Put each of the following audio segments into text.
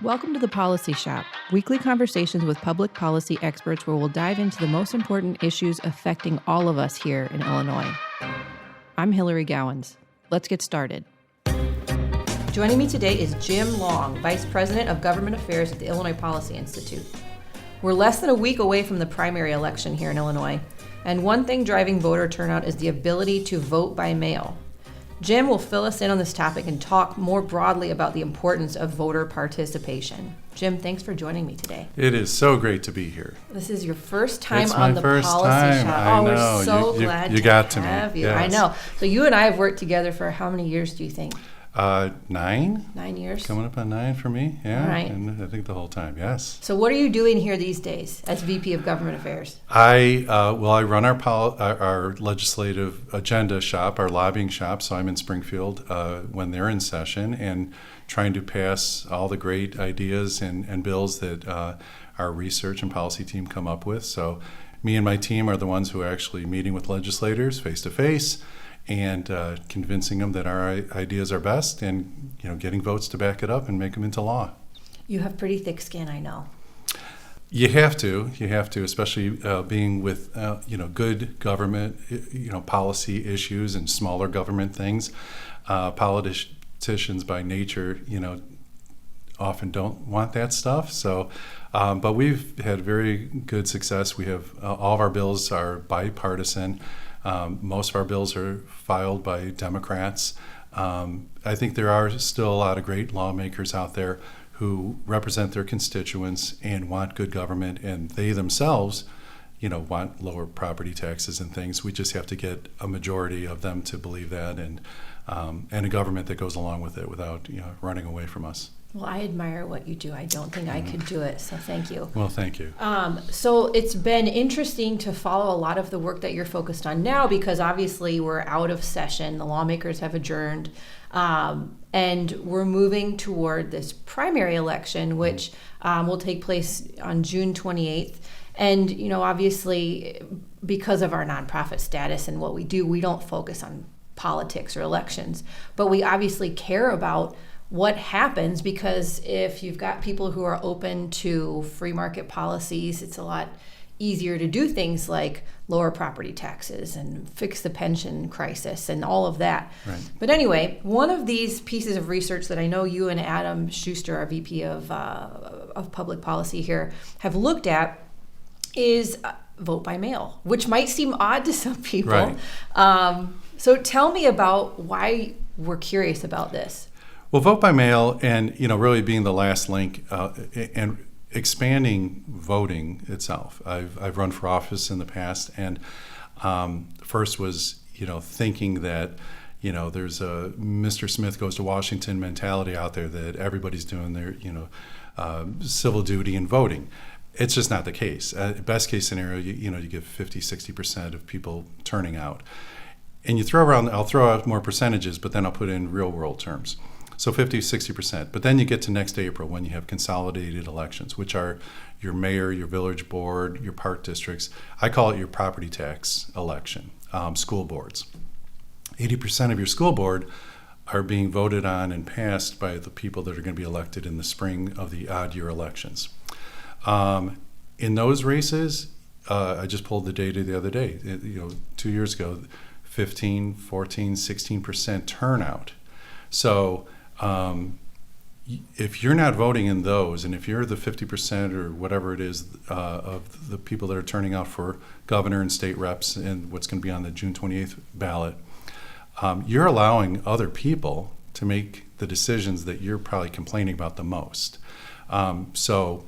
Welcome to the Policy Shop, weekly conversations with public policy experts where we'll dive into the most important issues affecting all of us here in Illinois. I'm Hillary Gowans. Let's get started. Joining me today is Jim Long, Vice President of Government Affairs at the Illinois Policy Institute. We're less than a week away from the primary election here in Illinois, and one thing driving voter turnout is the ability to vote by mail. Jim will fill us in on this topic and talk more broadly about the importance of voter participation. Jim, thanks for joining me today. It is so great to be here. This is your first time It's on my the first Policy time. Shop. I Oh, know. we're so You glad got to to me. have you. Yes. I know. So you and I have worked together for how many years do you think? 9? 9 years? Coming up on 9 for me. Yeah. All right. And I think the whole time. Yes. So what are you doing here these days as VP of Government Affairs? I run our legislative agenda shop, our lobbying shop. So I'm in Springfield when they're in session and trying to pass all the great ideas and bills that our research and policy team come up with. So me and my team are the ones who are actually meeting with legislators face to face and convincing them that our ideas are best and getting votes to back it up and make them into law. You have pretty thick skin, I know. You have to, especially being with good government, policy issues and smaller government things. Politicians by nature, often don't want that stuff. So, but we've had very good success. We have all of our bills are bipartisan. Most of our bills are filed by Democrats. I think there are still a lot of great lawmakers out there who represent their constituents and want good government, and they themselves, want lower property taxes and things. We just have to get a majority of them to believe that, and a government that goes along with it without running away from us. Well, I admire what you do. I don't think I could do it, so thank you. Well, thank you. So it's been interesting to follow a lot of the work that you're focused on now because obviously we're out of session. The lawmakers have adjourned, and we're moving toward this primary election, which will take place on June 28th. And, obviously, because of our nonprofit status and what we do, we don't focus on politics or elections, but we obviously care about what happens because if you've got people who are open to free market policies, it's a lot easier to do things like lower property taxes and fix the pension crisis and all of that. Right. But anyway, one of these pieces of research that I know you and Adam Schuster, our VP of Public Policy here, have looked at is vote by mail, which might seem odd to some people. Right. So tell me about why we're curious about this. Well, vote by mail and, really being the last link and expanding voting itself. I've run for office in the past and first was, thinking that, there's a Mr. Smith goes to Washington mentality out there that everybody's doing their, civil duty and voting. It's just not the case. Best case scenario, you get 50, 60% of people turning out. And I'll throw out more percentages, but then I'll put in real world terms. So 50, 60%. But then you get to next April when you have consolidated elections, which are your mayor, your village board, your park districts. I call it your property tax election, school boards. 80% of your school board are being voted on and passed by the people that are going to be elected in the spring of the odd year elections. In those races, I just pulled the data the other day, 2 years ago, 15, 14, 16% turnout. So if you're not voting in those, and if you're the 50% or whatever it is of the people that are turning out for governor and state reps and what's going to be on the June 28th ballot, you're allowing other people to make the decisions that you're probably complaining about the most. So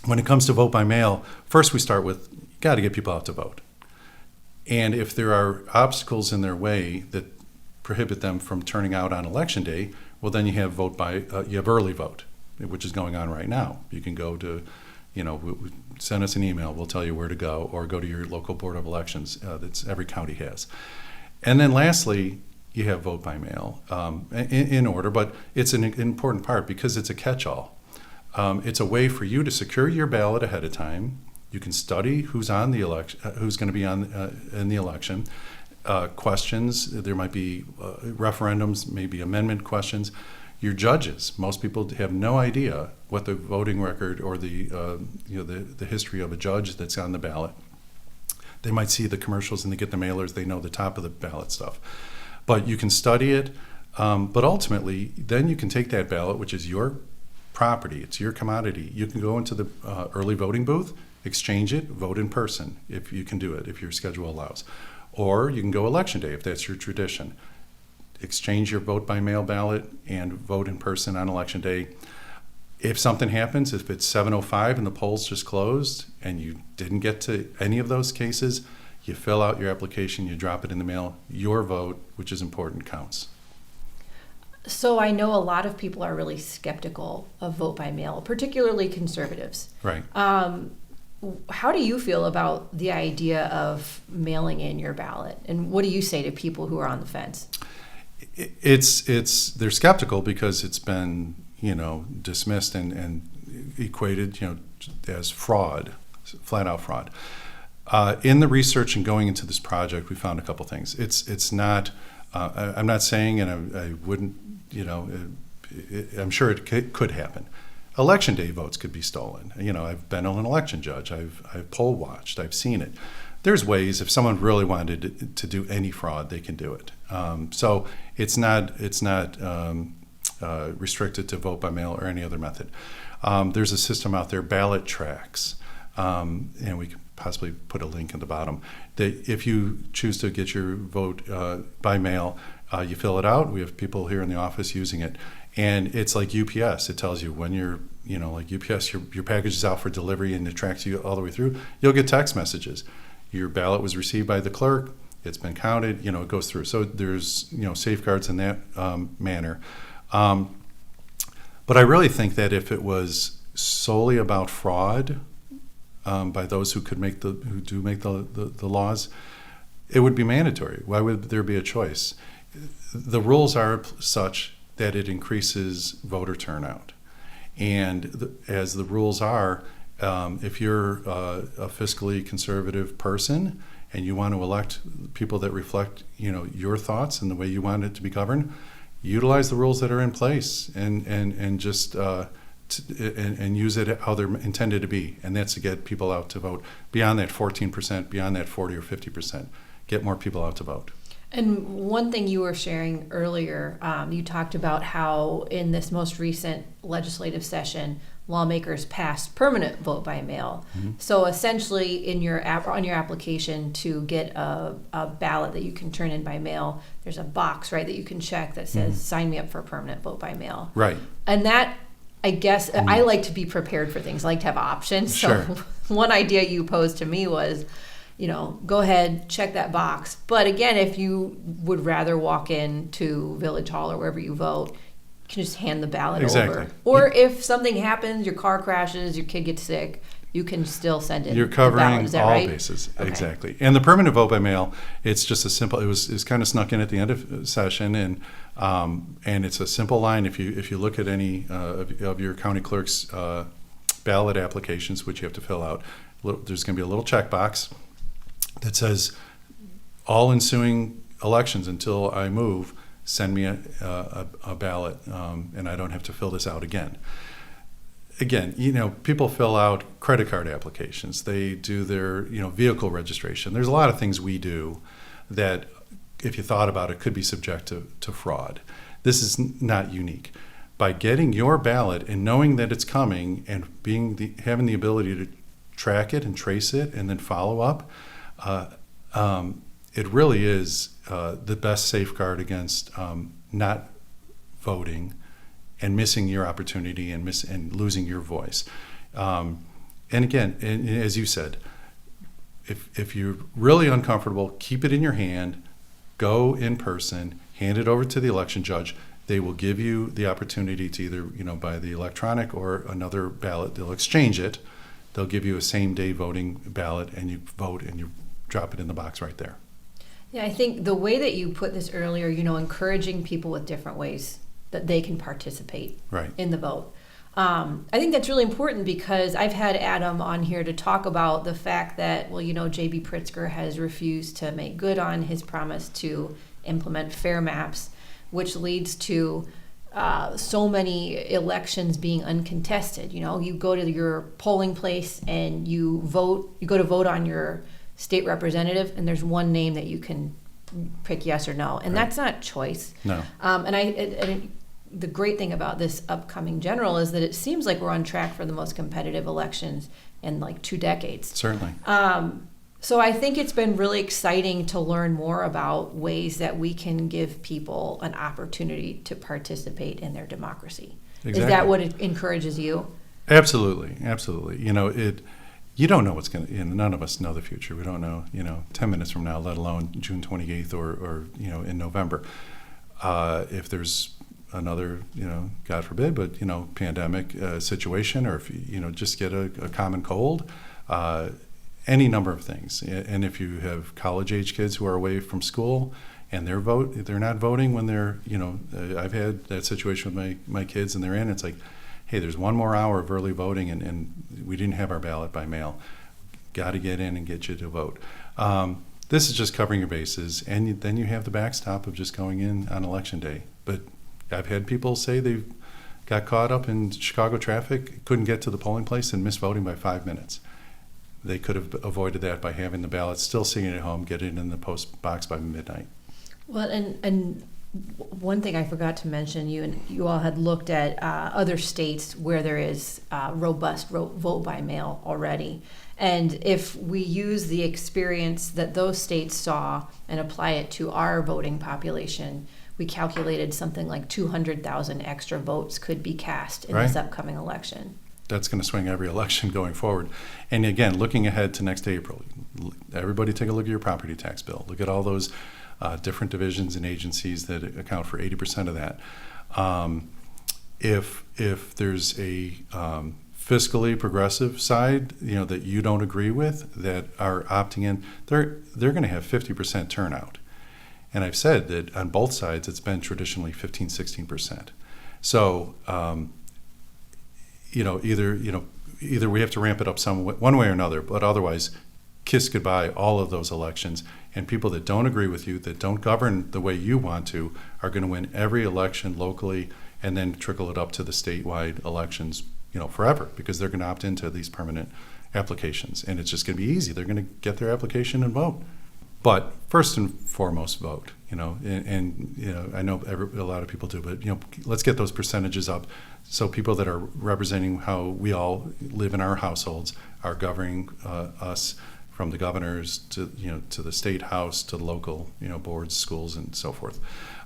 when it comes to vote by mail, first we start with, you got to get people out to vote. And if there are obstacles in their way that prohibit them from turning out on election day, well, then you have you have early vote, which is going on right now. You can go to, send us an email, we'll tell you where to go, or go to your local board of elections that every county has. And then lastly, you have vote by mail in order, but it's an important part because it's a catch-all. It's a way for you to secure your ballot ahead of time. You can study who's on the election, who's going to be on in the election. Questions. There might be referendums, maybe amendment questions. Your judges, most people have no idea what the voting record or the history of a judge that's on the ballot. They might see the commercials and they get the mailers. They know the top of the ballot stuff. But you can study it. But ultimately, then you can take that ballot, which is your property, it's your commodity. You can go into the early voting booth, exchange it, vote in person if you can do it, if your schedule allows. Or you can go election day if that's your tradition. Exchange your vote by mail ballot and vote in person on election day. If something happens, if it's 7:05 and the polls just closed and you didn't get to any of those cases, you fill out your application, you drop it in the mail. Your vote, which is important, counts. So I know a lot of people are really skeptical of vote by mail, particularly conservatives. Right. How do you feel about the idea of mailing in your ballot? And what do you say to people who are on the fence? They're skeptical because it's been, dismissed and equated, as fraud, flat out fraud. In the research and going into this project, we found a couple things. It's not. I'm not saying, and I wouldn't, I'm sure it could happen. Election day votes could be stolen. I've been an election judge. I've poll watched. I've seen it. There's ways, if someone really wanted to do any fraud, they can do it. So it's not restricted to vote by mail or any other method. There's a system out there, Ballot Tracks, and we could possibly put a link in the bottom, that if you choose to get your vote by mail, you fill it out. We have people here in the office using it. And it's like UPS. It tells you when you're, like UPS, your package is out for delivery and it tracks you all the way through. You'll get text messages. Your ballot was received by the clerk. It's been counted. It goes through. So there's, safeguards in that manner. But I really think that if it was solely about fraud by those who do make the laws, it would be mandatory. Why would there be a choice? The rules are such that it increases voter turnout. And as the rules are, if you're a fiscally conservative person and you want to elect people that reflect, your thoughts and the way you want it to be governed, utilize the rules that are in place and just and use it how they're intended to be. And that's to get people out to vote beyond that 14%, beyond that 40 or 50%. Get more people out to vote. And one thing you were sharing earlier, you talked about how in this most recent legislative session, lawmakers passed permanent vote by mail. Mm-hmm. So essentially, on your application to get a ballot that you can turn in by mail, there's a box, right, that you can check that says, mm-hmm. sign me up for permanent vote by mail. Right. And that, I guess, mm-hmm. I like to be prepared for things. I like to have options. Sure. So one idea you posed to me was, go ahead, check that box. But again, if you would rather walk in to Village Hall or wherever you vote, you can just hand the ballot over. Or if something happens, your car crashes, your kid gets sick, you can still send in You're covering the ballot. all right? bases. Okay. Exactly. And the permanent vote by mail, it's just a simple, it was kind of snuck in at the end of the session, and it's a simple line. If you look at any of your county clerk's ballot applications, which you have to fill out, there's going to be a little checkbox that says, all ensuing elections until I move, send me a ballot, and I don't have to fill this out again. Again, people fill out credit card applications. They do their, vehicle registration. There's a lot of things we do that, if you thought about it, could be subject to fraud. This is not unique. By getting your ballot and knowing that it's coming and having the ability to track it and trace it and then follow up, it really is the best safeguard against not voting and missing your opportunity and losing your voice. And again, as you said, if you're really uncomfortable, keep it in your hand, go in person, hand it over to the election judge. They will give you the opportunity to either, by the electronic or another ballot, they'll exchange it. They'll give you a same-day voting ballot, and you vote and you drop it in the box right there. Yeah, I think the way that you put this earlier, encouraging people with different ways that they can participate in the vote. I think that's really important because I've had Adam on here to talk about the fact that, J.B. Pritzker has refused to make good on his promise to implement fair maps, which leads to so many elections being uncontested. You know, you go to your polling place and you vote. You go to vote on your state representative, and there's one name that you can pick yes or no, and that's not choice. No. The great thing about this upcoming general is that it seems like we're on track for the most competitive elections in like 2 decades. Certainly. So I think it's been really exciting to learn more about ways that we can give people an opportunity to participate in their democracy. Exactly. Is that what it encourages you? Absolutely. You know, you don't know what's going to, none of us know the future. We don't know, 10 minutes from now, let alone June 28th or in November. If there's another, God forbid, but, pandemic situation, or if you, just get a common cold, any number of things. And if you have college-age kids who are away from school and they're not voting when they're, I've had that situation with my kids and they're in, it's like, hey, there's 1 more hour of early voting and we didn't have our ballot by mail. Got to get in and get you to vote. This is just covering your bases, and then you have the backstop of just going in on election day. But I've had people say they got caught up in Chicago traffic, couldn't get to the polling place, and missed voting by 5 minutes. They could have avoided that by having the ballot, still sitting at home, get it in the post box by midnight. Well, and one thing I forgot to mention, you all had looked at other states where there is robust vote by mail already. And if we use the experience that those states saw and apply it to our voting population, we calculated something like 200,000 extra votes could be cast in this upcoming election. That's going to swing every election going forward. And again, looking ahead to next April, everybody take a look at your property tax bill. Look at all those different divisions and agencies that account for 80% of that. If there's a fiscally progressive side, that you don't agree with, that are opting in, they're going to have 50% turnout. And I've said that on both sides, it's been traditionally 15, 16%. So, either we have to ramp it up one way or another, but otherwise, kiss goodbye all of those elections. And people that don't agree with you, that don't govern the way you want to, are going to win every election locally and then trickle it up to the statewide elections, forever, because they're going to opt into these permanent applications. And it's just going to be easy. They're going to get their application and vote. But first and foremost, vote. I know a lot of people do, but let's get those percentages up so people that are representing how we all live in our households are governing us, from the governors to the state house to the local boards, schools, and so forth.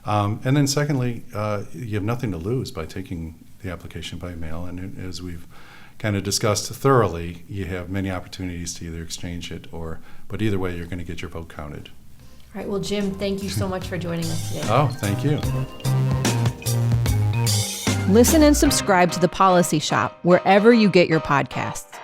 And then secondly, you have nothing to lose by taking the application by mail, and as we've kind of discussed thoroughly, you have many opportunities to either exchange it but either way, you're going to get your vote counted. All right. Well, Jim, thank you so much for joining us today. Oh, thank you. Listen and subscribe to The Policy Shop wherever you get your podcasts.